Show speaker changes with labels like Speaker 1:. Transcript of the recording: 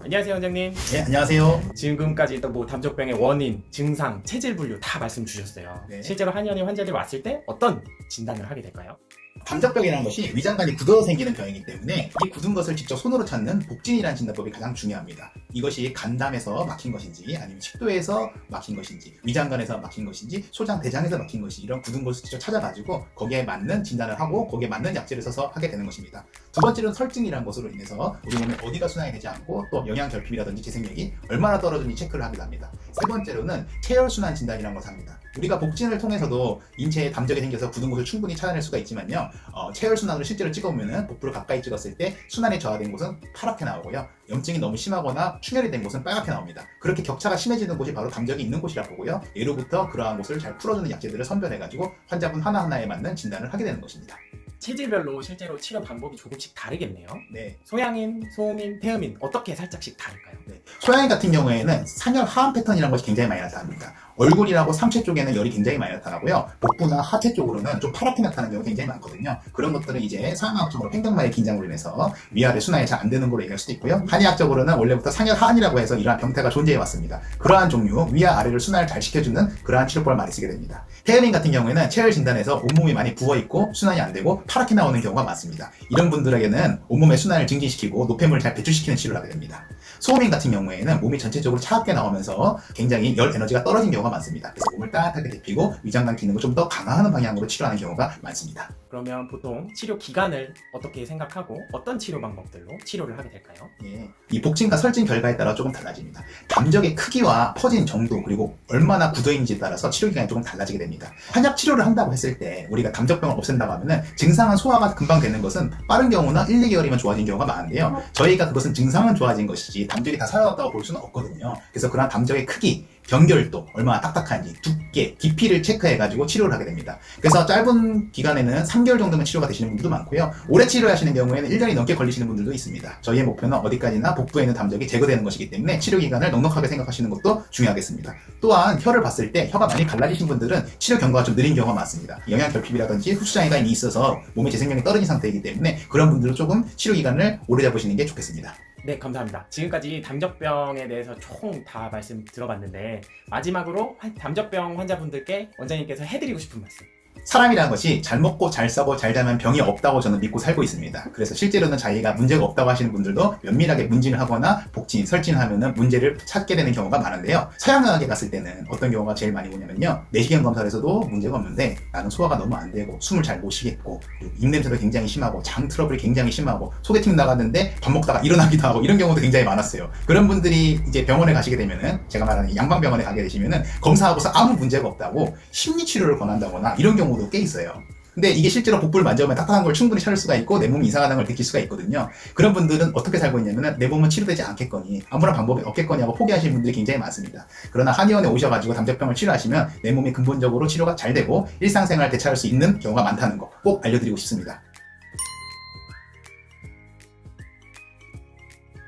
Speaker 1: 안녕하세요, 원장님.
Speaker 2: 네, 안녕하세요.
Speaker 1: 지금까지 또 담적병의 원인, 증상, 체질 분류 다 말씀 주셨어요.
Speaker 2: 네.
Speaker 1: 실제로 한의원에 환자들이 왔을 때 어떤 진단을 하게 될까요?
Speaker 2: 담적병이라는 것이 위장관이 굳어서 생기는 병이기 때문에 이 굳은 것을 직접 손으로 찾는 복진이라는 진단법이 가장 중요합니다. 이것이 간담에서 막힌 것인지 아니면 식도에서 막힌 것인지 위장관에서 막힌 것인지 소장, 대장에서 막힌 것이 이런 굳은 것을 직접 찾아가지고 거기에 맞는 진단을 하고 거기에 맞는 약제를 써서 하게 되는 것입니다. 두 번째로는 설증이라는 것으로 인해서 우리 몸에 어디가 순환이 되지 않고 또 영양 결핍이라든지 재생력이 얼마나 떨어지는지 체크를 하기도 합니다. 세 번째로는 체열순환 진단이라는 것을 합니다. 우리가 복진을 통해서도 인체에 담적이 생겨서 굳은 곳을 충분히 찾아낼 수가 있지만요, 체열순환으로 실제로 찍어보면 복부를 가까이 찍었을 때 순환이 저하된 곳은 파랗게 나오고요, 염증이 너무 심하거나 충혈이 된 곳은 빨갛게 나옵니다. 그렇게 격차가 심해지는 곳이 바로 담적이 있는 곳이라 보고요, 예로부터 그러한 곳을 잘 풀어주는 약제들을 선별해가지고 환자분 하나하나에 맞는 진단을 하게 되는 것입니다.
Speaker 1: 체질별로 실제로 치료 방법이 조금씩 다르겠네요.
Speaker 2: 네.
Speaker 1: 소양인, 소음인, 태음인 어떻게 살짝씩 다를까요?
Speaker 2: 네. 소양인 같은 경우에는 상열 하한 패턴이라는 것이 굉장히 많이 나타납니다. 얼굴이라고 상체 쪽에는 열이 굉장히 많이 나타나고요, 복부나 하체 쪽으로는 좀 파랗게 나타나는 경우가 굉장히 많거든요. 그런 것들은 이제 상황학적으로 횡격막의 긴장으로 인해서 위아래 순환이 잘 안 되는 걸로 얘기할 수도 있고요, 한의학적으로는 원래부터 상열 하한이라고 해서 이러한 병태가 존재해 왔습니다. 그러한 종류, 위와 아래를 순환을 잘 시켜주는 그러한 치료법을 많이 쓰게 됩니다. 태음인 같은 경우에는 체열 진단에서 온몸이 많이 부어있고 순환이 안 되고 파랗게 나오는 경우가 많습니다. 이런 분들에게는 온몸의 순환을 증진시키고 노폐물을 잘 배출시키는 치료를 하게 됩니다. 소음인 같은 경우에는 몸이 전체적으로 차갑게 나오면서 굉장히 열 에너지가 떨어진 경우가 많습니다. 그래서 몸을 따뜻하게 데피고 위장관 기능을 좀 더 강화하는 방향으로 치료하는 경우가 많습니다.
Speaker 1: 그러면 보통 치료 기간을 어떻게 생각하고 어떤 치료 방법들로 치료를 하게 될까요?
Speaker 2: 예, 이 복진과 설진 결과에 따라 조금 달라집니다. 담적의 크기와 퍼진 정도 그리고 얼마나 굳어있는지에 따라서 치료 기간이 조금 달라지게 됩니다. 한약 치료를 한다고 했을 때 우리가 담적병을 없앤다고 하면은 증상은 소화가 금방 되는 것은 빠른 경우나 1, 2개월이면 좋아진 경우가 많은데요, 저희가 그것은 증상은 좋아진 것이지 담적이 다 사라졌다고 볼 수는 없거든요. 그래서 그러한 담적의 크기, 경결도, 얼마나 딱딱한지, 두께, 깊이를 체크해가지고 치료를 하게 됩니다. 그래서 짧은 기간에는 3개월 정도면 치료가 되시는 분들도 많고요, 오래 치료하시는 경우에는 1년이 넘게 걸리시는 분들도 있습니다. 저희의 목표는 어디까지나 복부에 있는 담적이 제거되는 것이기 때문에 치료 기간을 넉넉하게 생각하시는 것도 중요하겠습니다. 또한 혀를 봤을 때 혀가 많이 갈라지신 분들은 치료 경과가 좀 느린 경우가 많습니다. 영양 결핍이라든지 흡수장애가 이미 있어서 몸의 재생력이 떨어진 상태이기 때문에 그런 분들은 조금 치료 기간을 오래 잡으시는 게 좋겠습니다.
Speaker 1: 네, 감사합니다. 지금까지 담적병에 대해서 총 다 말씀 들어봤는데 마지막으로 담적병 환자분들께 원장님께서 해드리고 싶은 말씀.
Speaker 2: 사람이라는 것이 잘 먹고 잘 싸고 잘 자면 병이 없다고 저는 믿고 살고 있습니다. 그래서 실제로는 자기가 문제가 없다고 하시는 분들도 면밀하게 문진을 하거나 복진, 설진을 하면은 문제를 찾게 되는 경우가 많은데요, 서양의학에 갔을 때는 어떤 경우가 제일 많이 오냐면요, 내시경 검사에서도 문제가 없는데 나는 소화가 너무 안 되고 숨을 잘 못 쉬겠고 그리고 입냄새도 굉장히 심하고 장 트러블이 굉장히 심하고 소개팅 나갔는데 밥 먹다가 일어나기도 하고 이런 경우도 굉장히 많았어요. 그런 분들이 이제 병원에 가시게 되면은, 제가 말하는 양방병원에 가게 되시면은 검사하고서 아무 문제가 없다고 심리치료를 권한다거나 이런 경우도 꽤 있어요. 근데 이게 실제로 복부를 만져보면 따뜻한 걸 충분히 찾을 수가 있고 내 몸이 이상하다는 걸 느낄 수가 있거든요. 그런 분들은 어떻게 살고 있냐면은 내 몸은 치료되지 않겠거니 아무런 방법이 없겠거니 하고 포기하시는 분들이 굉장히 많습니다. 그러나 한의원에 오셔가지고 담적병을 치료하시면 내 몸이 근본적으로 치료가 잘 되고 일상생활을 되찾을 수 있는 경우가 많다는 거 꼭 알려드리고 싶습니다.